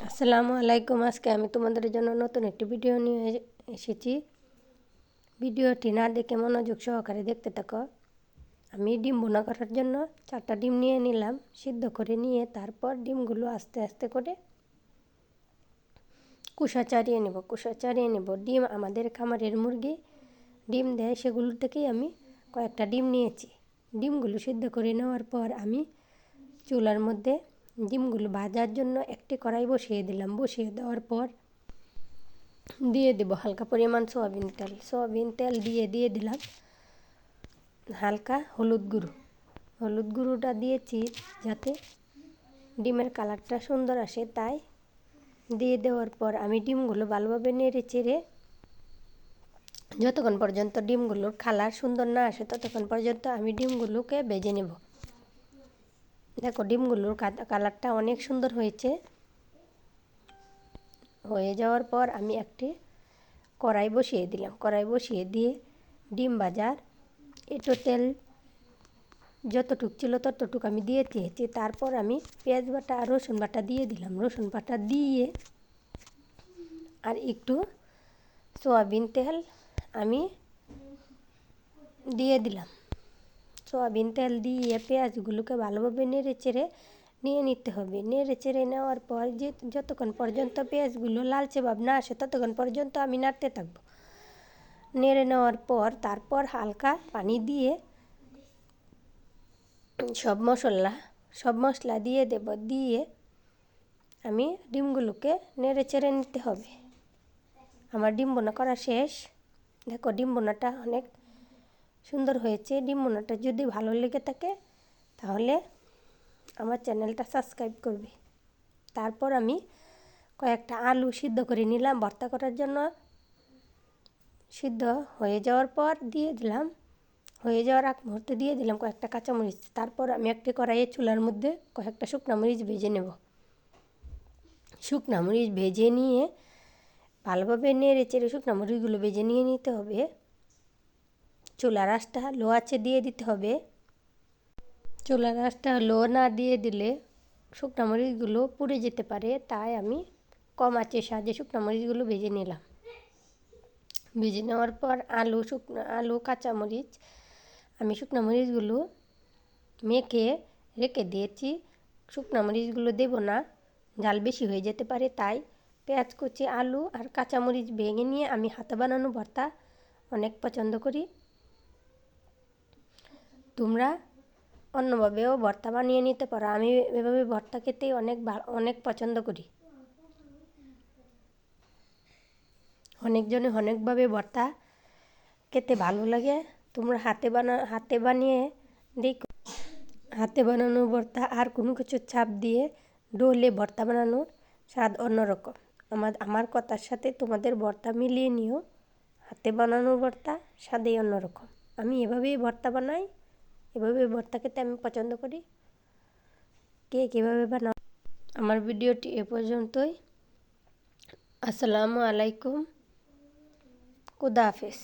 আসসালামু আলাইকুম। আজকে আমি তোমাদের জন্য নতুন একটি ভিডিও নিয়ে এসেছি। ভিডিওটি না দেখে মনোযোগ সহকারে দেখতে থাকো। আমি ডিম ভুনা করার জন্য 4টা ডিম নিয়ে নিলাম, সিদ্ধ করে নিয়ে তারপর ডিমগুলো আস্তে আস্তে করে কুসা চাড়িয়ে নেব। ডিম আমাদের খামারের মুরগি ডিম দেয়, সেগুলো থেকেই আমি কয়েকটা ডিম নিয়েছি। ডিমগুলো সিদ্ধ করে নেওয়ার পর আমি চুলার মধ্যে ডিমগুলো ভাজার জন্য একটি কড়াই বসিয়ে দিলাম। বসিয়ে দেওয়ার পর দিয়ে দেব হালকা পরিমাণ সয়াবিন তেল দিয়ে দিলাম হালকা হলুদ গুঁড়োটা দিয়েছি যাতে ডিমের কালারটা সুন্দর আসে, তাই দিয়ে দেওয়ার পর আমি ডিমগুলো ভালোভাবে নেড়ে চেড়ে যতক্ষণ পর্যন্ত ডিমগুলোর কালার সুন্দর না আসে ততক্ষণ পর্যন্ত আমি ডিমগুলোকে ভেজে নেব। দেখো ডিমগুলোর কালারটা অনেক সুন্দর হয়েছে। হয়ে যাওয়ার পর আমি একটি কড়াই বসিয়ে দিলাম। কড়াই বসিয়ে দিয়ে ডিম ভাজার একটু তেল যতটুক ছিল ততটুক আমি দিয়ে দিয়েছি। তারপর আমি পেঁয়াজ বাটা আর রসুন বাটা দিয়ে দিলাম। রসুন বাটা দিয়ে আর একটু সয়াবিন তেল আমি দিয়ে দিলাম। সয়াবিন তেল দিয়ে পেঁয়াজগুলোকে ভালোভাবে নেড়ে চেড়ে নিয়ে নিতে হবে। নেড়ে চেড়ে নেওয়ার পর যতক্ষণ পর্যন্ত পেঁয়াজগুলো লালচে ভাব না আসে ততক্ষণ পর্যন্ত আমি নাড়তে থাকব। নেড়ে নেওয়ার পর তারপর হালকা পানি দিয়ে সব মশলা দিয়ে দেব। দিয়ে আমি ডিমগুলোকে নেড়ে চেড়ে নিতে হবে। আমার ডিম ভুনা করা শেষ। দেখো ডিম ভুনাটা অনেক সুন্দর হয়েছে। ডিম ভুনাটা যদি ভালো লেগে থাকে তাহলে আমার চ্যানেলটা সাবস্ক্রাইব করবে। তারপর আমি কয়েকটা আলু সিদ্ধ করে নিলাম ভর্তা করার জন্য। সিদ্ধ হয়ে যাওয়ার পর হয়ে যাওয়ার আগ মুহূর্তে দিয়ে দিলাম কয়েকটা কাঁচামরিচ। তারপর আমি একটি কড়াইয়ে চুলার মধ্যে কয়েকটা শুকনো মরিচ ভেজে নেব। শুকনো মরিচ ভেজে নিয়ে ভালোভাবে নেড়ে চেড়ে শুকনো মরিচগুলো ভেজে নিয়ে নিতে হবে। চুলার আঁচটা লো আঁচে দিয়ে দিতে হবে। চুলার আঁচটা লো না দিয়ে দিলে শুকনো মরিচগুলো পুড়ে যেতে পারে, তাই আমি কম আঁচের সাহায্যে শুকনো মরিচগুলো ভেজে নিলাম। ভেজে নেওয়ার পর আলু কাঁচামরিচ আমি শুকনো মরিচগুলো মেখে রেখে দিয়েছি। শুকনো মরিচগুলো দেব না, ঝাল বেশি হয়ে যেতে পারে, তাই পেঁয়াজ কুচি আলু আর কাঁচামরিচ ভেঙে নিয়ে আমি হাতে বানানো ভর্তা অনেক পছন্দ করি। তোমরা অন্যভাবেও ভর্তা বানিয়ে নিতে পারো। আমি এভাবে ভর্তা খেতে অনেক পছন্দ করি। অনেকজনে অনেকভাবে ভর্তা খেতে ভালো লাগে। তোমরা হাতে বানিয়ে দেখো। হাতে বানানো ভর্তা আর কোনো কিছু চাপ দিয়ে ডলে ভর্তা বানানোর স্বাদ অন্যরকম। আমার কথার সাথে তোমাদের ভর্তা মিলিয়ে নিও। হাতে বানানোর ভর্তা স্বাদই অন্যরকম। আমি এভাবেই ভর্তা বানাই, এভাবে ভর্তা খেতে আমি পছন্দ করি। কে কীভাবে বানাও? আমার ভিডিওটি এ পর্যন্তই। আসসালামু আলাইকুম। খুদা হাফেজ।